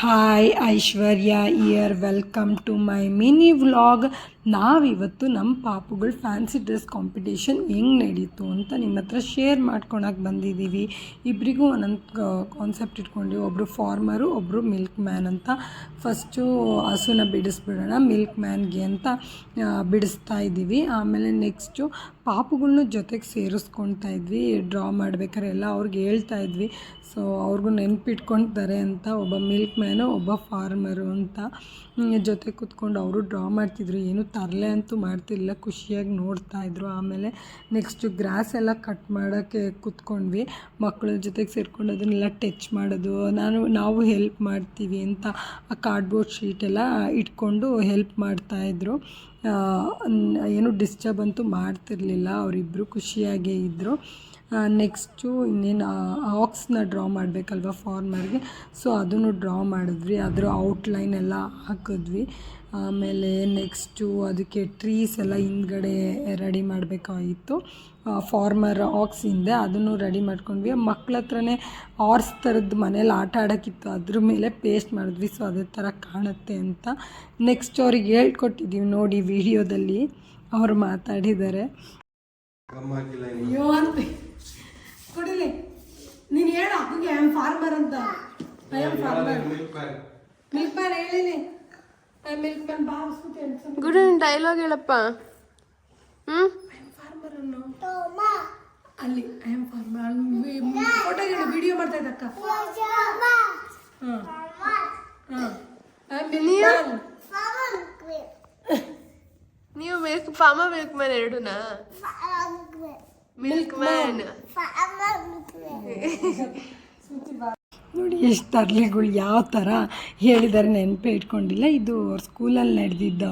Hi Aishwarya here welcome to my mini vlog. ನಾವಿವತ್ತು ನಮ್ಮ ಪಾಪುಗಳು fancy dress competition ಹೆಂಗೆ ನಡೀತು ಅಂತ ನಿಮ್ಮ ಹತ್ರ ಶೇರ್ ಮಾಡ್ಕೊಳಕ್ಕೆ ಬಂದಿದ್ದೀವಿ. ಇಬ್ಬರಿಗೂ ಒಂದೊಂದು ಕಾನ್ಸೆಪ್ಟ್ ಇಟ್ಕೊಂಡು, ಒಬ್ಬರು ಫಾರ್ಮರು, ಒಬ್ಬರು ಮಿಲ್ಕ್ ಮ್ಯಾನ್ ಅಂತ. ಫಸ್ಟು ಹಸುನ ಬಿಡಿಸ್ಬಿಡೋಣ ಮಿಲ್ಕ್ ಮ್ಯಾನ್ಗೆ ಅಂತ ಬಿಡಿಸ್ತಾ ಇದ್ದೀವಿ. ಆಮೇಲೆ ನೆಕ್ಸ್ಟು ಪಾಪುಗಳ್ನ ಜೊತೆಗೆ ಸೇರಿಸ್ಕೊಳ್ತಾ ಇದ್ವಿ. ಡ್ರಾ ಮಾಡ್ಬೇಕಾದ್ರೆ ಎಲ್ಲ ಅವ್ರಿಗೆ ಹೇಳ್ತಾ ಇದ್ವಿ. ಸೊ ಅವ್ರಿಗೂ ನೆನಪಿಟ್ಕೊಳ್ತಾರೆ ಅಂತ. ಒಬ್ಬ ಮಿಲ್ಕ್ ಮ್ಯಾನು, ಒಬ್ಬ ಫಾರ್ಮರು ಅಂತ ಜೊತೆ ಕೂತ್ಕೊಂಡು ಅವರು ಡ್ರಾ ಮಾಡ್ತಿದ್ರು. ಏನು ತರಲೆ ಅಂತೂ ಮಾಡ್ತಿರಲಿಲ್ಲ, ಖುಷಿಯಾಗಿ ನೋಡ್ತಾಯಿದ್ರು. ಆಮೇಲೆ ನೆಕ್ಸ್ಟು ಗ್ರಾಸ್ ಎಲ್ಲ ಕಟ್ ಮಾಡೋಕ್ಕೆ ಕೂತ್ಕೊಂಡ್ವಿ. ಮಕ್ಕಳ ಜೊತೆಗೆ ಸೇರ್ಕೊಂಡು ಅದನ್ನೆಲ್ಲ ಟಚ್ ಮಾಡೋದು, ನಾವು ಹೆಲ್ಪ್ ಮಾಡ್ತೀವಿ ಅಂತ ಆ ಕಾರ್ಡ್ಬೋರ್ಡ್ ಶೀಟೆಲ್ಲ ಇಟ್ಕೊಂಡು ಹೆಲ್ಪ್ ಮಾಡ್ತಾಯಿದ್ರು. ಏನು ಡಿಸ್ಟರ್ಬ್ ಅಂತೂ ಮಾಡ್ತಿರಲಿಲ್ಲ. ಅವರಿಬ್ಬರು ಖುಷಿಯಾಗೇ ಇದ್ದರು. ನೆಕ್ಸ್ಟು ಇನ್ನೇನು ಆಕ್ಸ್ನ ಡ್ರಾ ಮಾಡಬೇಕಲ್ವ ಫಾರ್ಮರ್ಗೆ, ಸೊ ಅದನ್ನು ಡ್ರಾ ಮಾಡಿದ್ವಿ. ಅದರ ಔಟ್ಲೈನ್ ಎಲ್ಲ ಹಾಕಿದ್ವಿ. ಆಮೇಲೆ ನೆಕ್ಸ್ಟು ಅದಕ್ಕೆ ಟ್ರೀಸ್ ಎಲ್ಲ ಹಿಂದ್ಗಡೆ ರೆಡಿ ಮಾಡಬೇಕಾಗಿತ್ತು. ಫಾರ್ಮರ್ ಆಕ್ಸ್ ಹಿಂದೆ ಅದನ್ನು ರೆಡಿ ಮಾಡ್ಕೊಂಡ್ವಿ. ಮಕ್ಳ ಹತ್ರನೇ ಹಾರ್ಸ್ ಥರದ್ದು ಮನೇಲಿ ಆಟ ಆಡೋಕ್ಕಿತ್ತು, ಅದ್ರ ಮೇಲೆ ಪೇಸ್ಟ್ ಮಾಡಿದ್ವಿ. ಸೊ ಅದೇ ಥರ ಕಾಣುತ್ತೆ ಅಂತ. ನೆಕ್ಸ್ಟ್ ಅವ್ರಿಗೆ ಹೇಳ್ಕೊಟ್ಟಿದ್ದೀವಿ ನೋಡಿ, ವಿಡಿಯೋದಲ್ಲಿ ಅವರು ಮಾತಾಡಿದ್ದಾರೆ. ಅಯ್ಯೋ ಅಂತ ಕೊಡಿಲಿ, ನೀನು ಹೇಳು ಅಪ್ಪಗೆ ಐ ಆಮ್ ಫಾರ್ಮರ್ ಅಂತ. I am farmer, milk man ಹೇಳಿನಿ. ಮಿಲ್ಕ್ ಮ್ಯಾನ್ ಬಾರಿಸ್ಬಿಟ್ಟು ಗುಡ್ ಡೈಲಾಗ್ ಹೇಳಪ್ಪ. ಐ ಆಮ್ ಫಾರ್ಮರ್ ಅನ್ನು ಅಲ್ಲಿ ಐ ಆಮ್ ಫಾರ್ಮರ್ ಫೋಟೋ ಹೇಳಿ, ವಿಡಿಯೋ ಮಾಡ್ತಾ ಇದ್ದಕ್ಕ. ನೀವು ಫಾರ್ಮರ್ ಮಿಲ್ಕ್ ಮ್ಯಾನ್ ಎರಡೂನಾ? ಮಿಲ್ಕ್ ಮ್ಯಾನ್ ನೋಡಿ ಎಷ್ಟು ತರಲೆಗಳು ಯಾವ ಥರ ಹೇಳಿದ್ದಾರೆ, ನೆನಪೇ ಇಟ್ಕೊಂಡಿಲ್ಲ. ಇದು ಅವ್ರ ಸ್ಕೂಲಲ್ಲಿ ನಡೆದಿದ್ದ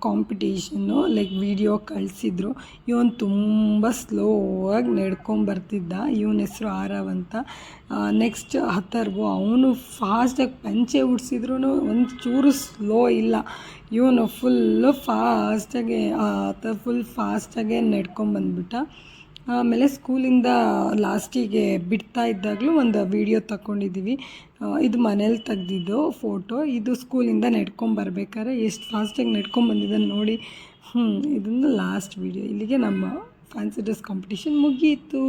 ಕಾಂಪಿಟೇಷನ್ನು, ಲೈಕ್ ವಿಡಿಯೋ ಕಳಿಸಿದ್ರು. ಇವನು ತುಂಬ ಸ್ಲೋ ಆಗಿ ನಡ್ಕೊಂಬರ್ತಿದ್ದ. ಇವನ ಹೆಸರು ಆರವ್ ಅಂತ. ನೆಕ್ಸ್ಟ್ ಅಥರ್ವು, ಅವನು ಫಾಸ್ಟಾಗಿ ಪಂಚೆ ಉಡ್ಸಿದ್ರು ಒಂದು ಚೂರು ಸ್ಲೋ ಇಲ್ಲ. ಇವನು ಫುಲ್ಲು ಫಾಸ್ಟಾಗೆ ಫುಲ್ ಫಾಸ್ಟಾಗೆ ನಡ್ಕೊಂಬಂದ್ಬಿಟ್ಟ. ಆಮೇಲೆ ಸ್ಕೂಲಿಂದ ಲಾಸ್ಟಿಗೆ ಬಿಡ್ತಾ ಇದ್ದಾಗಲೂ ಒಂದು ವೀಡಿಯೋ ತಗೊಂಡಿದ್ದೀವಿ. ಇದು ಮನೇಲಿ ತೆಗ್ದಿದ್ದು ಫೋಟೋ. ಇದು ಸ್ಕೂಲಿಂದ ನಡ್ಕೊಂಬರ್ಬೇಕಾದ್ರೆ ಎಷ್ಟು ಫಾಸ್ಟಾಗಿ ನಡ್ಕೊಂಬಂದಿದ್ದಾನೆ ನೋಡಿ. ಇದೊಂದು ಲಾಸ್ಟ್ ವೀಡಿಯೋ. ಇಲ್ಲಿಗೆ ನಮ್ಮ ಫ್ಯಾನ್ಸಿ ಡ್ರೆಸ್ ಕಾಂಪಿಟೇಷನ್ ಮುಗೀತು.